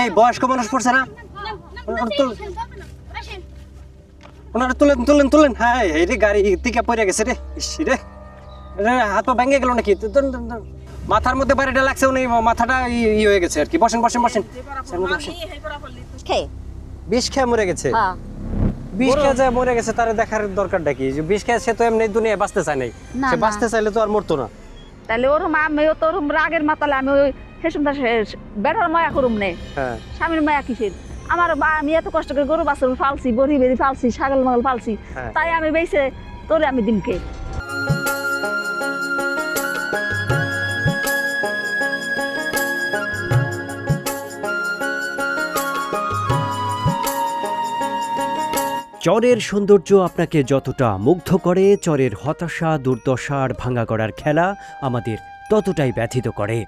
এই বয়স্ক মানুষ পড়ছে না, ওনারা তুলেন তুলেন তুলেন। হ্যাঁ এই রে গাড়ি থেকে পড়ে গেছে রে, ইস রে, হাত পা ভেঙে গেল নাকি? মাথার মধ্যে বাড়িটা লাগছে, উনি মাথাটা ই হয়ে গেছে আর কি। বসেন বসেন বসেন। বিষ খেয়ে মরে গেছে? বিষ খেয়ে যায় মরে গেছে, তার দেখার দরকারটা কি? বিষ খেয়ে সে তো এমনি দুনিয়ায় বাঁচতে চায় নাই, সে বাঁচতে চাইলে তো আর মরতো না। তাহলে ওরম আমিও তো ওরম রাগের মাতালে আমি ওই হেসুমটা বেটার মায়া করুম নে, স্বামীর মায়া কিসের? আমার আমি এত কষ্ট করে গরু বাছুর ফালছি, বড়ি বেরি ফালছি, ছাগল মাগল ফালছি, তাই আমি বেঁচে তোরে আমি দিনকে। চরের সৌন্দর্য আপনাকে যতটা মুগ্ধ করে, চরের হতাশা, দুর্দশা আর ভাঙা গড়ার খেলা আমাদের ততটাই ব্যথিত করে।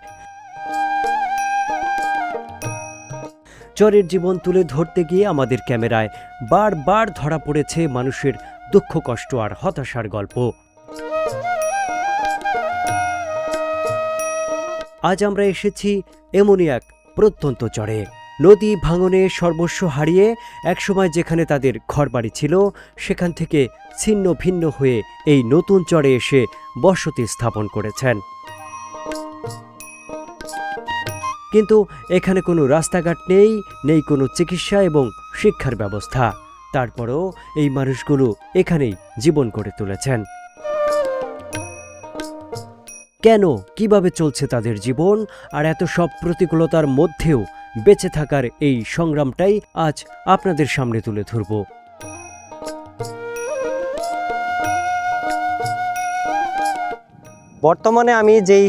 চরের জীবন তুলে ধরতে গিয়ে আমাদের ক্যামেরায় বারবার ধরা পড়েছে মানুষের দুঃখ, কষ্ট আর হতাশার গল্প। আজ আমরা এসেছি এমনই এক প্রত্যন্ত চরে। নদী ভাঙনে সর্বস্ব হারিয়ে একসময় যেখানে তাদের ঘরবাড়ি ছিল, সেখান থেকে ছিন্ন ভিন্ন হয়ে এই নতুন চরে এসে বসতি স্থাপন করেছেন। কিন্তু এখানে কোনো রাস্তাঘাট নেই, নেই কোনো চিকিৎসা এবং শিক্ষার ব্যবস্থা। তারপরেও এই মানুষগুলো এখানেই জীবন গড়ে তুলেছেন। কেন, কিভাবে চলছে তাদের জীবন, আর এত সব প্রতিকূলতার মধ্যেও বেঁচে থাকার এই সংগ্রামটাই আজ আপনাদের সামনে তুলে ধরব। বর্তমানে আমি যেই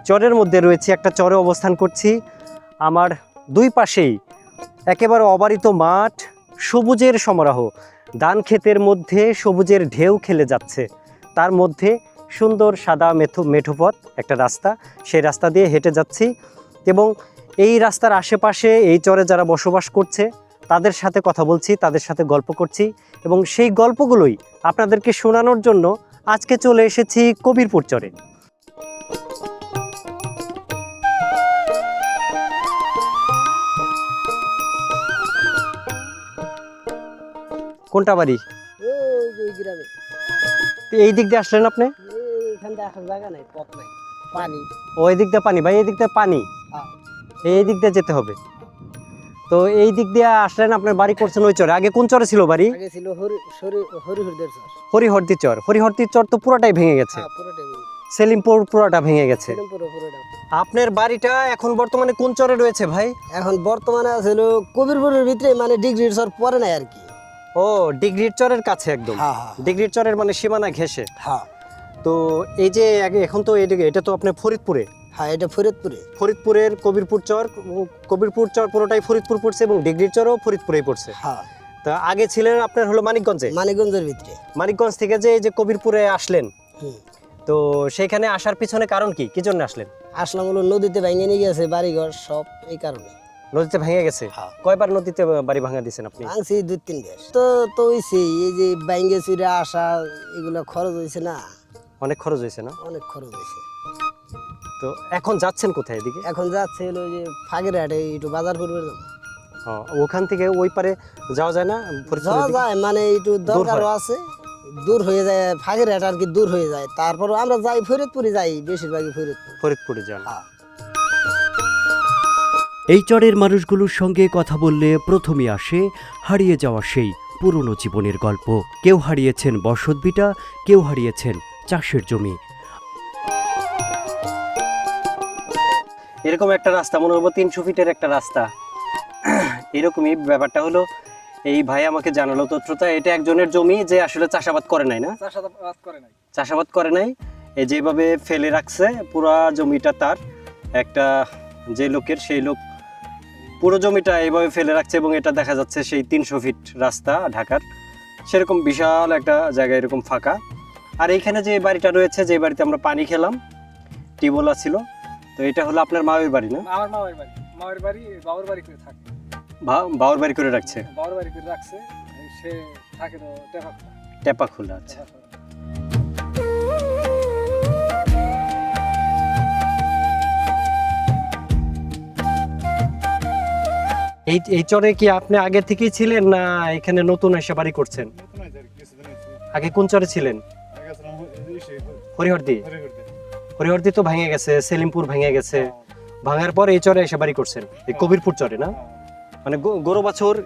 চরের মধ্যে রয়েছি, একটা চরে অবস্থান করছি। আমার দুই পাশেই একেবারে অবারিত মাঠ, সবুজের সমারোহ, ধান ক্ষেতের মধ্যে সবুজের ঢেউ খেলে যাচ্ছে। তার মধ্যে সুন্দর সাদা মেঠো পথ, একটা রাস্তা, সেই রাস্তা দিয়ে হেঁটে যাচ্ছি এবং এই রাস্তার আশেপাশে এই চরে যারা বসবাস করছে তাদের সাথে কথা বলছি, তাদের সাথে গল্প করছি এবং সেই গল্পগুলোই আপনাদেরকে শোনানোর জন্য আজকে চলে এসেছি কবিরপুর চরে। কোনটা বাড়ি? এই দিক দিয়ে আসলেন আপনি? ওই দিক দিয়ে পানি ভাই, এই দিক দিয়ে পানি, এই দিক দিয়ে যেতে হবে। তো এই দিক দিয়ে আসলেন, আপনার বাড়ি করছেন ওই চরে। আগে কোন চরে ছিল বাড়ি? হরিহরদি চর। হরিহরদি চর তো পুরোটাই ভেঙে গেছে, সেলিমপুর পুরোটা ভেঙে গেছে। আপনার বাড়িটা এখন বর্তমানে কোন চরে রয়েছে ভাই? এখন বর্তমানে আছে হলো কবিরপুরের ভিতরে, মানে ডিগ্রির চর পরে নাই আর কি। ও, ডিগ্রির চরের কাছে একদম। ডিগ্রির চরের মানে সীমানা ঘেঁষে। হ্যাঁ। তো এই যে এখন তো এটা তো আপনার ফরিদপুরে। হ্যাঁ, এটা ফরিদপুরে। ফরিদপুরের কবিরপুর চর, কবিরপুর চর পুরোটাই ফরিদপুর পড়ছে এবং ডিগ্রির চরও ফরিদপুরেই পড়ছে। হ্যাঁ। তা আগে ছিলেন আপনার হলো মানিকগঞ্জে। মানিকগঞ্জের ভিতরে। মানিকগঞ্জ থেকে যে এই যে কবিরপুরে আসলেন, তো সেইখানে আসার পিছনে কারণ কি, কি জন্য আসলেন? আসলাম হলো নদীতে ভেঙে নিয়ে গেছে বাড়িঘর সব, এই কারণে। নদীতে ভেঙে গেছে? কয়বার নদীতে বাড়ি ভাঙা দিয়েছেন আপনি? ভাঙছি 2-3 বার। তো হইছে এই যে ভেঙে চুরে আসা, এগুলো খরচ হয়েছে না? অনেক খরচ হয়েছে না? অনেক খরচ হয়েছে। তো এখন যাচ্ছেন কোথায় এদিকে? এখন যাচ্ছে হলো যে ফাগেরহাটে একটু বাজার করবে। ওখান থেকে ওই পারে যাওয়া যায় না? যাওয়া যায়, মানে একটু দরকারও আছে, দূর হয়ে যায়। ফাগেরহাট আর কি দূর হয়ে যায়। তারপর আমরা যাই ফরিদপুরে, যাই বেশিরভাগই ফরিদপুরে যান। এই চরের মানুষগুলোর সঙ্গে কথা বললে প্রথমেই আসে হারিয়ে যাওয়া সেই পুরনো জীবনের গল্প। কেউ হারিয়েছেন বসতভিটা, কেউ হারিয়েছেন চাষের জমি। এরকম একটা রাস্তা, মনে হলো 300 ফিটের একটা রাস্তা। এরকমই ব্যাপারটা হলো, এই ভাই আমাকে জানালো তথ্যটা, এটা একজনের জমি যে আসলে চাষাবাদ করে নাই, না চাষাবাদ করে নাই, এই যেভাবে ফেলে রাখছে পুরা জমিটা তার, একটা যে লোকের, সেই লোক পুরো জমিটা এইভাবে ফেলে রাখছে এবং এটা দেখা যাচ্ছে সেই 300 ফিট রাস্তা ঢাকার, সেরকম বিশাল একটা জায়গা এরকম ফাঁকা। আর এইখানে যে বাড়িটা রয়েছে, যে বাড়িতে আমরা পানি খেলাম, টিউবওয়েল ছিল, তো এটা হলো আপনার মায়ের বাড়ি না? আমার মামার বাড়ি। মামার বাড়ি বাবার বাড়ি করে থাকে। বাবার বাড়ি করে রাখছে? বাবার বাড়ি করে রাখছে, সে থাকে তো টেপা খোলা। আচ্ছা। এই চরে কি আপনি আগে থেকেই ছিলেন না এখানে নতুন এসে বাড়ি করছেন? আগে কোন চরে ছিলেন? হরিহরদি। হরিহরদি তো ভেঙে গেছে, সেলিমপুর ভেঙে গেছে, ভাঙার পর এই চরে এসে বাড়ি করছেন, এই কবিরপুর চরে না? মানে গরু বাছুর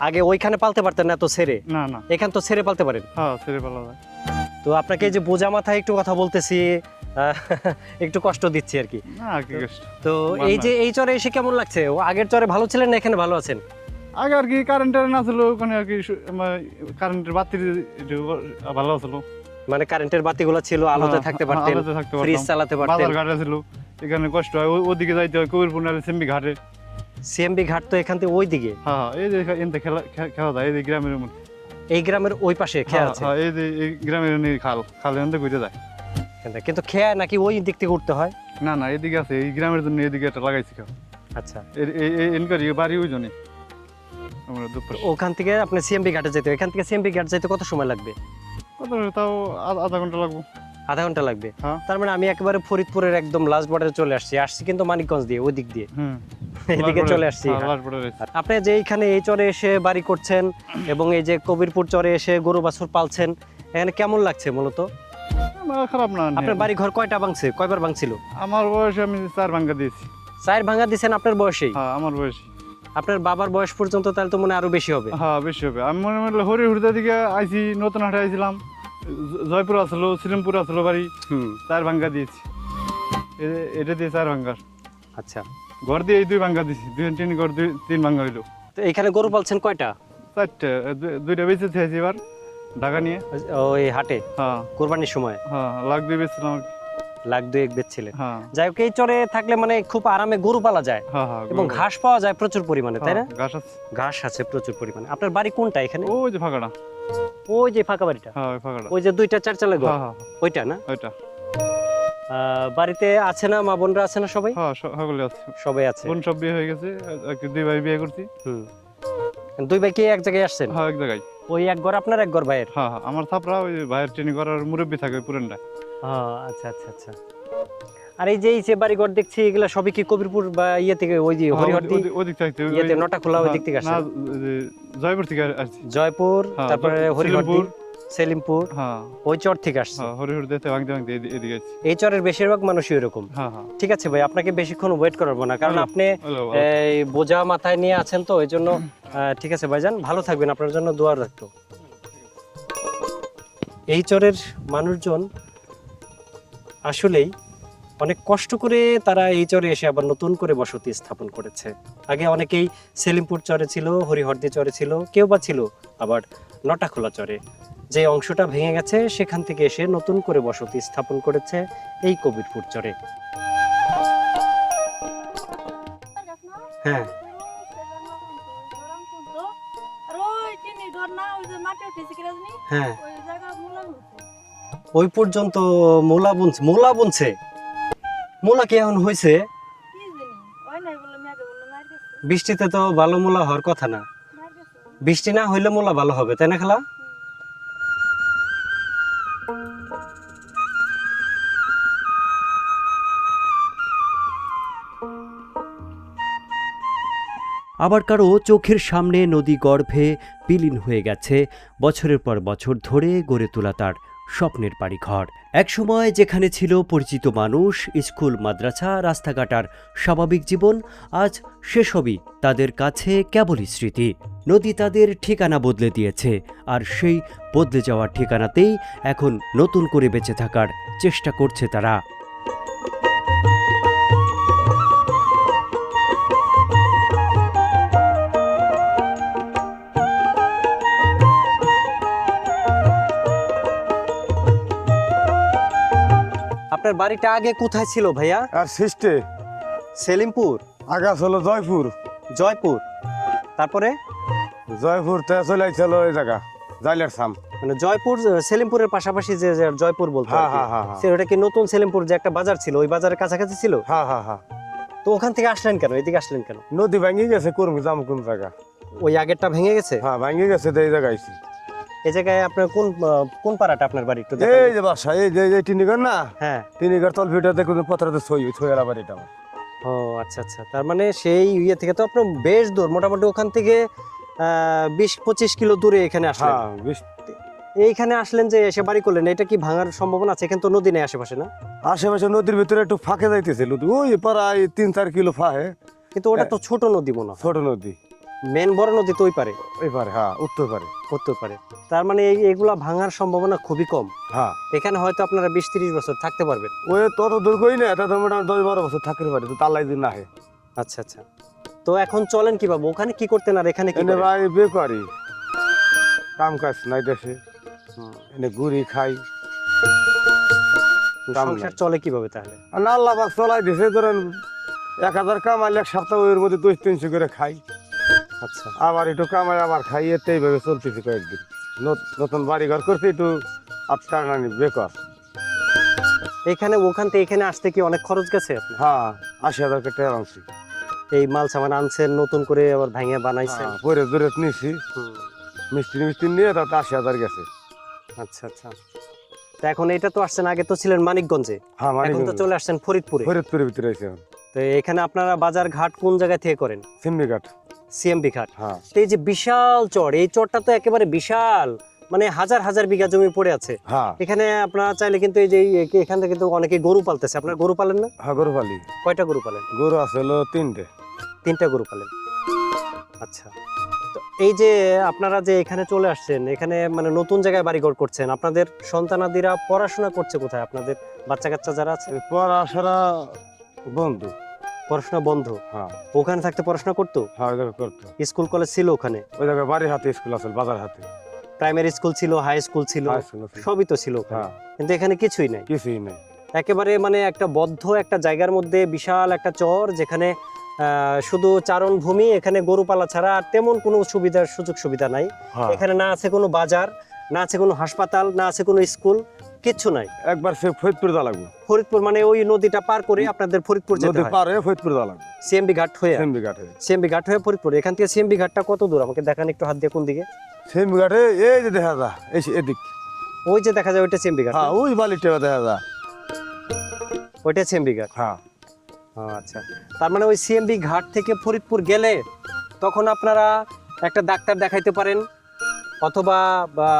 আগে ওইখানে পালতে পারতেন না, তো ছেড়ে না না, এখান তো ছেড়ে পালতে পারেন। হ্যাঁ ছেড়ে পালা যায়। তো আপনাকে এই যে বোঝা মাথায় একটু কথা বলতেছি, একটু কষ্ট দিচ্ছি আর কি। না আর কি কষ্ট। তো এই যে এই চরে এসে কেমন লাগছে? ও আগের চরে ভালো ছিলেন না এখানে ভালো আছেন? আগে আর কি কারেন্টের না ছিল ওখানে, আর কি কারেন্টের বাতি একটু ভালো ছিল, মানে কারেন্টের বাতিগুলো ছিল, আলোতে থাকতে পারতেন, আলোতে থাকতে ফ্রিজ পারতাম। চালাতে পারতেন। বাজার ঘাটে ছিল, এখানে কষ্ট হয়, ওদিকে যাইতে হয় কবিরপুর নাহলে সেম্বি ঘাটে। সিএমবি ঘাট তো এখান থেকে ওই দিকে, হ্যাঁ এই যে এনতে খেলা যায়, এই যে গ্রামের মধ্যে। এই গ্রামের ওই পাশে খেয়া আছে। হ্যাঁ এই যে এই গ্রামের খাল এনতে ঘুরে যায়। কিন্তু খেয়া নাকি ওই দিক থেকে উঠতে হয়? না না, এদিকে আছে, এই গ্রামের জন্য এদিকে একটা লাগাইছি খাল। আচ্ছা, এনকার বাড়ি ওই জন্যই আমরা দুপুর। ওখান থেকে আপনি সিএমবি ঘাটে যেতে, এখান থেকে সিএমবি ঘাট যেতে কত সময় লাগবে? কত তাও আধা ঘন্টা লাগবে। আধা ঘন্টা লাগবে? হ্যাঁ। তার মানে আমি একেবারে ফরিদপুরের একদম লাস্ট বর্ডারে চলে আসছি কিন্তু মানিকগঞ্জ দিয়ে, ওই দিক দিয়ে হুম, এদিকে চলে আসছি। আপনি যে এইখানে এই চরে এসে বাড়ি করছেন এবং এই যে কবিরপুর চরে এসে গরু বাছুর পালছেন, এখানে কেমন লাগছে মূলত? খারাপ না। আপনার বাড়ি ঘর কয়টা ভাঙছে, কয়বার ভাঙছিল? আমার বয়সে আমি 4 ভাঙ্গা দিয়েছি। 4 ভাঙা দিয়েছেন আপনার বয়সেই? হ্যাঁ আমার বয়সে। আপনার বাবার বয়স পর্যন্ত তাহলে তো মনে হয় আরো বেশি হবে। হ্যাঁ বেশি হবে। আমি মনে মনে হরিহরদা দিকে আইছি, নতুন হাটে আইছিলাম, জয়পুর আসলো, সিলিমপুর আসলো বাড়ি, 4 ভাঙ্গা দিয়েছি। এটা দিয়ে 4 ভাঙ্গার। আচ্ছা, ঘর দিয়ে এই 2 ভাঙ্গা দিয়েছি, 2-3 ঘর 3 ভাঙ্গা হইলো। তো এখানে গরু পালছেন কয়টা? 4টা, 2টা বেঁচে থেয়েছি এবার ঢাকা নিয়ে। ওই হাটে হ্যাঁ কোরবানির সময় হ্যাঁ, লাখ 2 বেচছিলাম। লাখ 2 বেচছিলেন? হ্যাঁ যাই হোক, এই চরে থাকলে মানে খুব আরামে গরু পালা যায় হ্যাঁ হ্যাঁ, এবং ঘাস পাওয়া যায় প্রচুর পরিমাণে, তাই না? ঘাস আছে, ঘাস আছে প্রচুর পরিমাণে। আপনার বাড়ি কোনটা এখানে? ওই যে ফাঁকাটা। ওই যে ফাঁকা বাড়িটা, হ্যাঁ ওই ফাঁকাটা। ওই যে 2টা 4 চালের ঘর, হ্যাঁ হ্যাঁ ওইটা না? ওইটা। বাড়িতে আছে না মা বোনরা আছে না সবাই? হ্যাঁ সকলে আছে, সবাই আছে। বোন সব বিয়ে হয়ে গেছে, 2 ভাই বিয়ে করছি। হুম, 2 ভাই কি এক জায়গায় আসছেন? হ্যাঁ এক জায়গায়। ওই এক ঘর আপনার, এক ঘর ভাইয়ের? হ্যাঁ হ্যাঁ, আমার থাপড়া ওই ভাইয়ের ট্রেনিং করার মুরব্বী থাকে ওই পুরানটা। আচ্ছা আচ্ছা আচ্ছা। আর এই যে বাড়ি ঘর দেখছি, এগুলা সবই কি কবিরপুর বা ইয়ে থেকে, ওই যে হরিহরদি ওদিক থেকে, ইয়েতে নটাখোলা ওই দিক থেকে না আসছেন? জয়পুর থেকে আসছি। জয়পুর, হ্যাঁ, তারপরে হরিহরদি, সেলিমপুর, হ্যাঁ ওই চর থেকে আসছে। হ্যাঁ হরিহরদিতে ভাঙতে ভাঙতে এদিকে আসছি। এই চরের বেশিরভাগ মানুষই এরকম। হ্যাঁ হ্যাঁ ঠিক আছে ভাই, আপনাকে বেশিক্ষণ ওয়েট করাবো না, কারণ আপনি হ্যালো। এই বোঝা মাথায় নিয়ে আছেন, তো এই জন্য ঠিক আছে ভাইজান, ভালো থাকবেন, আপনার জন্য দোয়া রাখতো। এই চরের মানুষজন আসলেই অনেক কষ্ট করে তারা এই চরে এসে আবার নতুন করে বসতি স্থাপন করেছে। আগে অনেকেই সেলিমপুর চরে ছিল, হরিহরদি চরে ছিল, কেউ বা ছিল আবার নটাখোলা চরে। যে অংশটা ভেঙে গেছে সেখান থেকে এসে নতুন করে বসতি স্থাপন করেছে এই কবিরপুর চরে। হ্যাঁ, হ্যাঁ, ওই পর্যন্ত মোলা বুনছে। মোলা কি এখন হয়েছে? বৃষ্টিতে তো ভালো মোলা হওয়ার কথা না, বৃষ্টি না হইলে মোলা ভালো হবে, তাই না খালা? আবার কারো চোখের সামনে নদী গর্ভে বিলীন হয়ে গেছে বছরের পর বছর ধরে গড়ে তোলা তার স্বপ্নের বাড়িঘর। একসময় যেখানে ছিল পরিচিত মানুষ, স্কুল, মাদ্রাসা, রাস্তাঘাট আর স্বাভাবিক জীবন, আজ সেসবই তাদের কাছে কেবলই স্মৃতি। নদী তাদের ঠিকানা বদলে দিয়েছে, আর সেই বদলে যাওয়ার ঠিকানাতেই এখন নতুন করে বেঁচে থাকার চেষ্টা করছে তারা। আপনার বাড়িটা আগে কোথায় ছিল ভাইয়া? আর সৃষ্টে সেলিমপুর, আগাছ হলো জয়পুর। জয়পুর, তারপরে জয়পুর তে চলে আইছিল এই জায়গা জাইলার সাম। মানে জয়পুর সেলিমপুরের পাশাপাশি যে যে জয়পুর বলতো আর হ্যাঁ কি। হ্যাঁ হ্যাঁ হ্যাঁ ওটা কি নতুন সেলিমপুর যে একটা বাজার ছিল, ওই বাজারের কাছাকাছি ছিল? হ্যাঁ হ্যাঁ হ্যাঁ। তো ওখান থেকে আসলেন কেন, এদিকে আসলেন কেন? নদী ভাঙি গেছে, করবি যাম কোন জায়গা? ওই আগেরটা ভেঙে গেছে? হ্যাঁ ভাঙি গেছে তো এই জায়গায় আইছি। এই জায়গায় আপনার কোন পাড়াটা আপনার বাড়ি একটু এই দেখান। যে বাসা, এই যে টিনিগর না, হ্যাঁ, টিনিগর তল ভিতরে দেখুন পত্রতে ছই ছইলা বাড়িটা আমার। ও আচ্ছা আচ্ছা, তার মানে সেই ইয়ে থেকে তো আপনার বেশ দূর, মোটামুটি ওখান থেকে 20-25 কিলো দূরে এখানে আসলেন। হ্যাঁ এইখানে আসলেন যে এসে বাড়ি করলেন, এটা কি ভাঙার সম্ভাবনা আছে? এখানে তো নদী নেই আশেপাশে, না? আশেপাশে নদীর ভিতরে একটু ফাঁকে যাইতেছে নদী, ওই প্রায় 3-4 কিলো ফাঁকে। কিন্তু ওটা তো ছোট নদী মনে হয়, ছোট নদী, মেন বড় নদী তো ওই পারে, ওই পারে, হ্যাঁ উত্তর পারে। করতে পারে। তার মানে এগুলা ভাঙার সম্ভাবনা খুবই কম। হ্যাঁ এখানে হয়তো আপনারা 20-30 বছর থাকতে পারবেন। ওই তত দূর কই না, এটা তো মোটামুটি 10-12 বছর থাকতে পারে, তো তাল্লাই দিন না। আচ্ছা আচ্ছা, তো এখন চলেন কিভাবে? ওখানে কি করতেন আর এখানে কি এনে করেন? ভাই বেকারি, কাম কাজ নাই দেশে, এনে ঘুরি খাই। কাম সংসার নাই। চলে কিভাবে তাহলে? আর না আল্লাহ পাক চলাই দিছে, ধরেন 1000 কামাইলে 1 সপ্তাহ ওর মধ্যে 200-300 করে খাই, আচ্ছা আবার একটু কামাই আবার খাই, এতে এইভাবে চলতেছে কয়েকদিন। নতুন বাড়ি ঘর করছে, একটু আপনার নানি বেকার। এখানে ওখান থেকে এখানে আসতে কি অনেক খরচ গেছে আপনার? হ্যাঁ 80,000 টাকা আনছি। এই মাল সামান আনছেন, নতুন করে আবার ভাঙে বানাইছেন। পরে দূরে নিছি, হুম, মিস্ত্রি নিয়ে তাতে 80,000 গেছে। আচ্ছা আচ্ছা। তো এখন এটা তো আসছেন, আগে তো ছিলেন মানিকগঞ্জে, হ্যাঁ মানে এখন তো চলে আসছেন ফরিদপুরে। ফরিদপুরের ভিতরে আছে এখন তো এখানে আপনারা বাজার ঘাট কোন জায়গা থেকে করেন? সিমনিঘাট। সিএমবি ঘাট। হ্যাঁ তো এই যে বিশাল চর, এই চরটা তো একেবারে বিশাল, মানে হাজার হাজার বিঘা জমি পড়ে আছে। হ্যাঁ এখানে আপনারা চাইলে কিন্তু এই যে এখান থেকে তো অনেকে গরু পালতেছে, আপনারা গরু পালেন না? হ্যাঁ গরু পালি, কয়টা গরু পালেন? গরু আছে হলো 3টে। 3টা গরু পালেন, আচ্ছা। তো এই যে আপনারা যে এখানে চলে আসছেন, এখানে মানে নতুন জায়গায় বাড়িঘর করছেন, আপনাদের সন্তানাদিরা পড়াশোনা করছে কোথায়? আপনাদের বাচ্চা কাচ্চা যারা আছে, পড়াশোনা বন্ধু। পড়াশোনা বন্ধ? হ্যাঁ ওখানে থাকতে পড়াশোনা করতো? হ্যাঁ ওই জায়গায় করতো, স্কুল কলেজ ছিল ওখানে? ওই জায়গায় বাড়ির হাতে স্কুল আছে, বাজার হাতে প্রাইমারি স্কুল ছিল, হাই স্কুল ছিল, হাই স্কুল আছে। সবই তো ছিল ওখানে। হ্যাঁ কিন্তু এখানে কিছুই নাই, কিছুই নেই। একেবারে মানে একটা বদ্ধ একটা জায়গার মধ্যে বিশাল একটা চর, যেখানে শুধু চারণ ভূমি, এখানে গরু পালা ছাড়া আর তেমন কোনো সুবিধার সুযোগ সুবিধা নাই। হ্যাঁ এখানে না আছে কোনো বাজার, না আছে কোনো হাসপাতাল, না আছে কোনো স্কুল, কিচ্ছু নাই। একবার সে ফরিদপুর যা লাগবে, ফরিদপুর মানে ওই নদীটা পার করে আপনাদের ফরিদপুর যেতে নদী হয়, পার হয়ে ফরিদপুর যা লাগবে, সিএমবি ঘাট হয়ে। সিমনিঘাটে। সিএমবি ঘাট হয়ে ফরিদপুর। এখান থেকে সিএমবি ঘাটটা কত দূর আমাকে দেখান একটু, হাত দিয়ে কোন দিকে? সিমনিঘাটে এই যে দেখা যা, এই এদিক। ওই যে দেখা যায় ওইটা সিএমবি ঘাট, হ্যাঁ ওই বালিটা দেখা যা। ওইটা সিএমবি ঘাট। হ্যাঁ ও আচ্ছা, তার মানে ওই সিএমবি ঘাট থেকে ফরিদপুর গেলে তখন আপনারা একটা ডাক্তার দেখাইতে পারেন, অথবা বা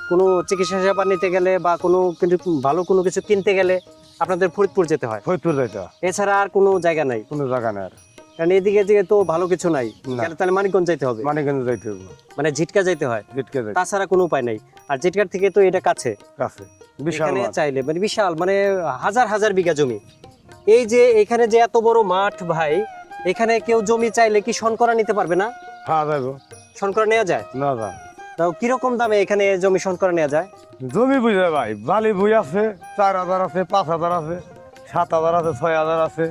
কোনো চিকিৎসা সেবা নিতে গেলে বা কোনো কিন্তু ভালো কোনো কিছু কিনতে গেলে আপনাদের ফরিদপুর যেতে হয়, ফরিদপুর যাইতে হয়, এছাড়া আর কোনো জায়গা নাই। কোনো জায়গা নেই আর। কারণ এদিকে যে তো ভালো কিছু নাই, না। তাহলে মানিকগঞ্জ যাইতে হবে, মানিকগঞ্জ যাইতে হবে, মানে ঝিটকা যাইতে হয়, জিটকে যাইতে তাছাড়া কোনো উপায় নাই। আর ঝিটকার থেকে তো এটা কাছে, কাছে, বিশাল এখানে মাঠ। চাইলে মানে বিশাল, মানে হাজার হাজার বিঘা জমি। এই যে এখানে যে এত বড় মাঠ ভাই, এখানে কেউ জমি চাইলে কি শনকরা নিতে পারবে না? হ্যাঁ যাইব, শনকরা নেওয়া যায়? না যা। তাও কিরকম দামে এখানে জমি শনকরা নেওয়া যায়? জমি বুঝে ভাই, বালি বুঝ আছে 4,000 আছে, 5,000 আছে, 7,000 আছে, 6,000 আছে।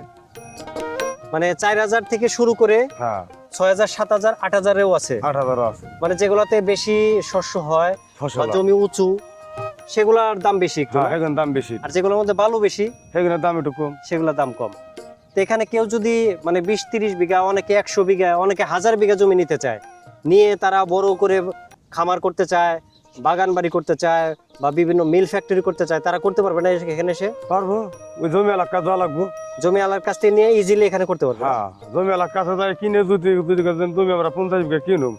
মানে 4,000 থেকে শুরু করে হ্যাঁ 6,000, 7,000, 8,000-এও আছে। 8,000 আছে মানে যেগুলোতে বেশি শস্য হয় বা ফসল। জমি উঁচু, সেগুলোর দাম বেশি একটু, হ্যাঁ না? এখানে দাম বেশি, আর যেগুলোর মধ্যে বালু বেশি, এখানে দাম একটু কম। সেগুলোর দাম কম। তো এখানে কেউ যদি মানে 20-30 বিঘা, অনেকে 100 বিঘা, অনেকে 1000 বিঘা জমি নিতে চায়, নিয়ে তারা বড় করে খামার করতে চায়, বাগান বাড়ি করতে চায়, বা বিভিন্ন মিল ফ্যাক্টরি করতে চায়, তারা করতে পারবে না এখানে এসে? পারবো, ওই জমি এলাকা যাওয়া লাগবো। জমি আলার কাছ থেকে নিয়ে ইজিলি এখানে করতে পারবে। হ্যাঁ জমি এলাকা কাছে যাই কিনে যদি জমি আমরা 50 বিঘা কিনুম,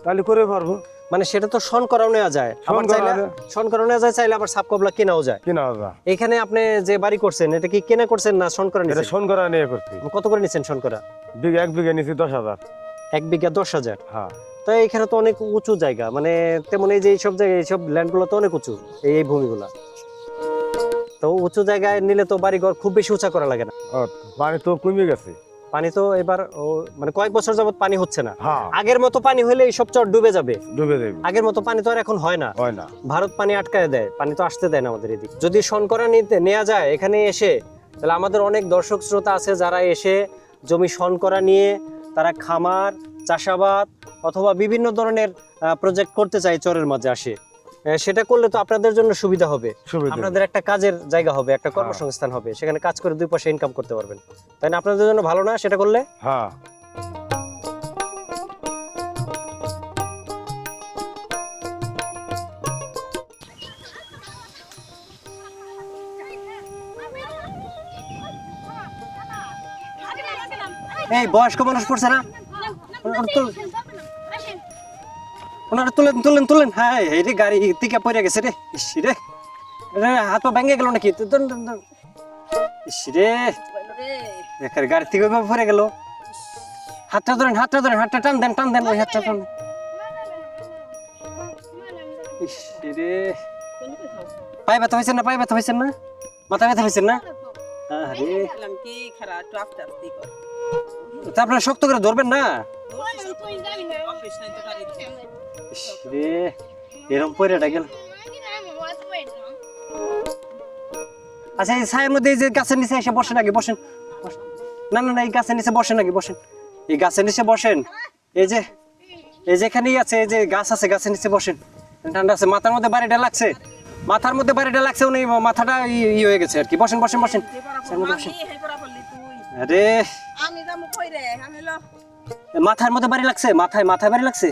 তাহলে করে পারবো। মানে সেটা তো শন করাও নেওয়া যায়, আবার শন করা চাইলে যায়। শন করাও নেওয়া যায়, চাইলে আবার সাপ কবলা কেনাও যায়। কিনা যা, এখানে আপনি যে বাড়ি করছেন, এটা কি কেনা করছেন না শন করা এটা নিছেন? শোন করা নিয়ে করছি। কত করে নিছেন শন করা? 1 বিঘা নিছি 10,000। 1 বিঘা 10,000। হ্যাঁ তো এখানে তো অনেক উঁচু জায়গা, মানে তেমন এই যে এইসব জায়গায়, এইসব ল্যান্ডগুলো তো অনেক উঁচু, এই ভূমিগুলা। তো উঁচু জায়গায় নিলে তো বাড়িঘর খুব বেশি উঁচা করা লাগে না। ও, পানি তো কমে গেছে। পানি তো এবার মানে কয়েক বছর যাবত পানি হচ্ছে না। হ্যাঁ আগের মতো পানি হলে এইসব চর ডুবে যাবে। ডুবে যাবে, আগের মতো পানি তো আর এখন হয় না। হয় না। ভারত পানি আটকায় দেয়, পানি তো আসতে দেয় না আমাদের এদিকে। যদি শনকরা নিতে নেওয়া যায় এখানে এসে, তাহলে আমাদের অনেক দর্শক শ্রোতা আছে যারা এসে জমি শনকরা নিয়ে তারা খামার, চাষাবাদ অথবা বিভিন্ন ধরনের প্রজেক্ট করতে চায় চরের মাঝে আসে। সেটা করলে তো আপনাদের জন্য সুবিধা হবে, সুবিধা। আপনাদের একটা কাজের জায়গা হবে, একটা কর্মসংস্থান হবে, সেখানে কাজ করে 2 পয়সা ইনকাম করতে পারবেন, তাই না? আপনাদের জন্য ভালো না সেটা করলে? হ্যাঁ এই বয়স্ক মানুষ পড়ছে না, ওনারা তুলেন তুলেন তুলেন। হ্যাঁ এই রে গাড়ি থেকে পড়ে গেছে রে, ইস রে, হাত পা ভেঙে গেল নাকি? ইস রে, বেকার গাড়ি থেকে পড়ে গেল। হাতটা ধরেন, হাতটা ধরেন, হাতটা টান দেন, টান দেন, ওই হাতটা টান দেন। ইস রে, পায়ে ব্যথা হয়েছে না? পায়ে ব্যথা হয়েছে না? মাথা ব্যথা হয়েছে না? আরে তা আপনারা শক্ত করে ধরবেন না। ইস রে, এরকম পয়রাটা গেল। আচ্ছা এই ছায়ের মধ্যে এই যে গাছের নিচে এসে বসেন, আগে বসেন। না না না, এই গাছের নিচে বসেন, আগে বসেন। এই গাছের নিচে বসেন। এই যে যেখানেই আছে, এই যে গাছ আছে, গাছের নিচে বসেন। ঠান্ডা আছে, মাথার মধ্যে বাড়িটা লাগছে, মাথার মধ্যে বাড়িটা লাগছে, উনি মাথাটা ই হয়ে গেছে আর কি। বসেন বসেন বসেন, বসেন। আরে মাথার মধ্যে বাড়ি লাগছে, মাথায় মাথায় বাড়ি লাগছে।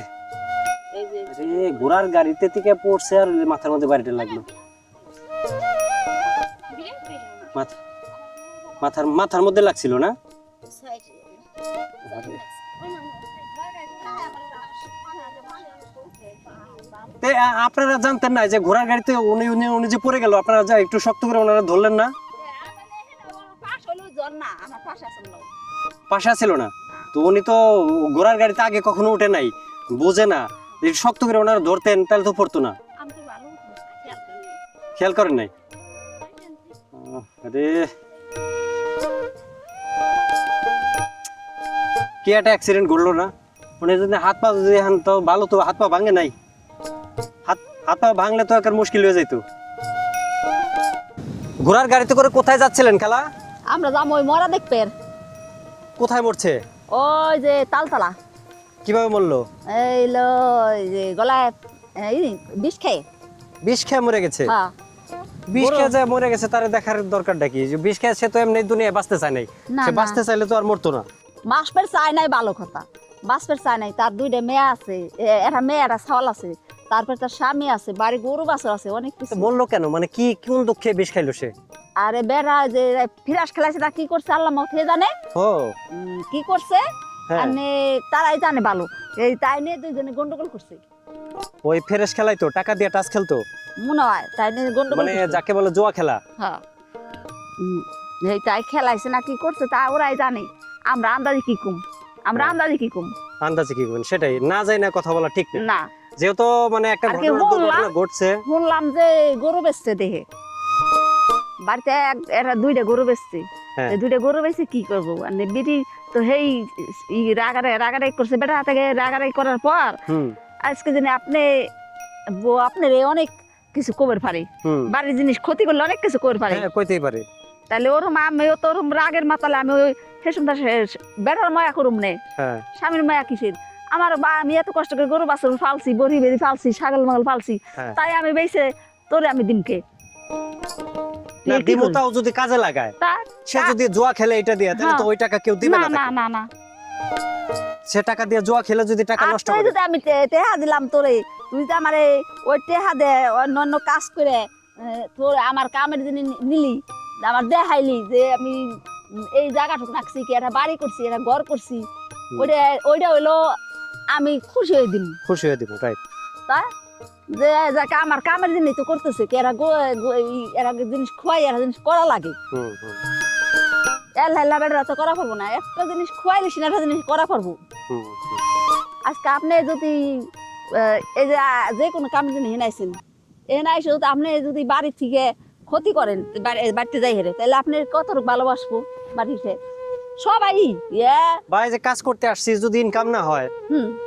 আরে ঘোড়ার গাড়িতে থেকে পড়ছে আর মাথার মধ্যে বাড়িটা লাগলো। মাথার মধ্যে লাগছিল না? আপনারা জানতেন না যে ঘোড়ার গাড়িতে উনি উনি উনি যে পড়ে গেল, আপনারা যা একটু শক্ত করে ওনারা ধরলেন না? পাশে ছিল না তো, উনি তো ঘোড়ার গাড়িতে আগে কখনো উঠে নাই, বোঝে না। শক্ত করে ওনারা ধরতেন তাহলে তো পড়তো না। খেয়াল করেন নাই? আরে কি একটা অ্যাক্সিডেন্ট ঘটলো না? মানে যদি হাত পা যদি তো ভালো, তো হাত পা ভাঙে নাই, হাত পা ভাঙলে তো একটা মুশকিল হয়ে যাইতো। ঘোড়ার গাড়িতে করে কোথায় যাচ্ছিলেন খালা? আমরা যাবো ওই মরা দেখবেন। কোথায় মরছে? ওই যে তালতলা। কিভাবে মরলো? এই লো, যে গলায় বিষ খেয়ে। বিষ খেয়ে মরে গেছে? হ্যাঁ। বিষ খেয়ে যে মরে গেছে, তার দেখার দরকারটা কি? যে বিষ খেয়ে সে তো এমনি দুনিয়ায় বাঁচতে চায় নাই, সে বাঁচতে চাইলে তো আর মরতো না। বাঁচপের চায় নাই, ভালো কথা। বাঁচপের চায় নাই, তার দুইটা মেয়ে আছে, একটা মেয়ে একটা ছাওয়াল আছে, তারপরে তার স্বামী আছে, বাড়ি গরু বাছর আছে, অনেক কিছু। বললো কেন? মানে কি কোন দুঃখে বিষ খাইলো সে? আরে বেড়া যে ফিরাস খেলাইছে, তা কি করছে আল্লাহ মাউথে জানে। ও কি করছে হ্যাঁ। মানে তারাই জানে ভালো। এই তাই নিয়ে দুইজনে গন্ডগোল করছে। ওই ফেরেশ খেলাই তো, টাকা দিয়ে টাচ খেলতো মনে হয়, তাই নিয়ে গন্ডগোল মানে করছে। যাকে বলে জুয়া খেলা। হ্যাঁ, এই তাই খেলাইছে না কি করছে তা ওরাই জানে। আমরা আন্দাজি কি কম, আমরা আন্দাজি কি কম। আন্দাজে কি করবেন সেটাই না, যাই না কথা বলা ঠিক না। না, যেহেতু মানে একটা আর কি ঘটনা ঘটছে। শুনলাম যে গরু বেচছে দেহে, বাড়িতে এরা দুইটা গরু বেচছে। হ্যাঁ। দুইটা গরু বেচছে কি করবো, মানে বিটি তো সেই রাগারাই করছে, বেটা থেকে রাগারাই করার পর আজকে জানি আপনার অনেক কিছু কবের পারে, বাড়ির জিনিস ক্ষতি করলে অনেক কিছু কবের পারে। হ্যাঁ, কইতেই পারে। তাহলে ওরম আমিও তো ওরম রাগের মাতালে আমি ওই বেটার মায়া করুম নে, হ্যাঁ, স্বামীর মায়া কিসের? আমার আমি এত কষ্ট করে গরু বাছুর ফালছি, বড়ি বেরি ফালছি, ছাগল মাগল ফালছি, হ্যাঁ। তাই আমি বেঁচে তোরে আমি দিনকে না দিমতাও যদি কাজে লাগায়, সে যদি জুয়া খেলে এটা দিয়ে, তাহলে তো ওই টাকা কেউ দিবে না। না না না, সে টাকা দিয়ে জুয়া খেলে যদি টাকা নষ্ট করে, যদি আমি টেহা দিলাম তোরে, তুই তো আমারে ওই টেহা দে অন্য কাজ করে তোর আমার কামের জিনিস নিলি, আমার দেখাইলি যে আমি এই জায়গাটুকু রাখছি, কি একটা বাড়ি করছি, একটা ঘর করছি, ওইটা হইলো আমি খুশি হয়ে দিব। খুশি হয়ে দিব, রাইট। তা যে যাকে আমার কামের জিনিস তো করতেছে, কি এরা এরা জিনিস খোয়াই, এরা জিনিস করা লাগে। এল্লা বেড়া তো করা পারবো না, একটা জিনিস খোয়াইলে একটা জিনিস করা পারবো। আজকে আপনি যদি এই যে কোনো কামের জিনিস হেনাইছেন, এনাইছে আপনি যদি বাড়ি থেকে ক্ষতি করেন, বাড়িতে যাই হেরে, তাহলে আপনি কত ভালোবাসবো বাড়িতে সবাই। ভাই যে কাজ করতে আসছি, যদি ইনকাম না হয়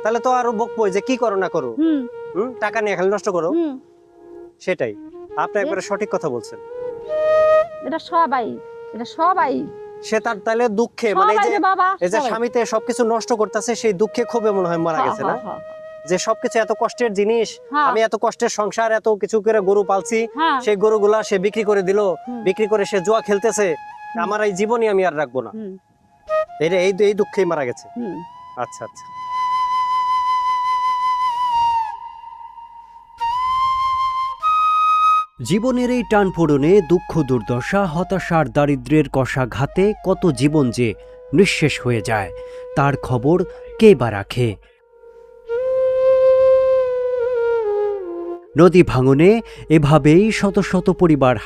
তাহলে তো আরো বকবো যে কি করো না করো, টাকা নিয়ে খালি নষ্ট করো। সেটাই, আপনি একবারে সঠিক কথা বলছেন। এটা সবাই, এটা সবাই। সে তার তাহলে দুঃখে, মানে এই যে স্বামীতে সবকিছু নষ্ট করতেছে, সেই দুঃখে ক্ষোভে মনে হয় মারা গেছে না? যে সবকিছু এত কষ্টের জিনিস, আমি এত কষ্টের সংসার, এত কিছু করে গরু পালছি, সেই গরুগুলা সে বিক্রি করে দিল, বিক্রি করে সে জুয়া খেলতেছে, আমার এই জীবনই আমি আর রাখবো না, এই দুঃখেই মারা গেছে। আচ্ছা আচ্ছা। জীবনের এই টানপোড়নে দুঃখ দুর্দশা, হতাশার দারিদ্র্যের কষাঘাতে কত জীবন যে নিঃশেষ হয়ে যায়, তার খবর কে বা রাখে? নদী ভাঙনে এভাবেই শত শত পরিবার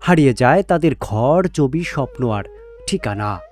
হারিয়ে যায় তাদের ঘর, জমি, স্বপ্ন আর ঠিকানা।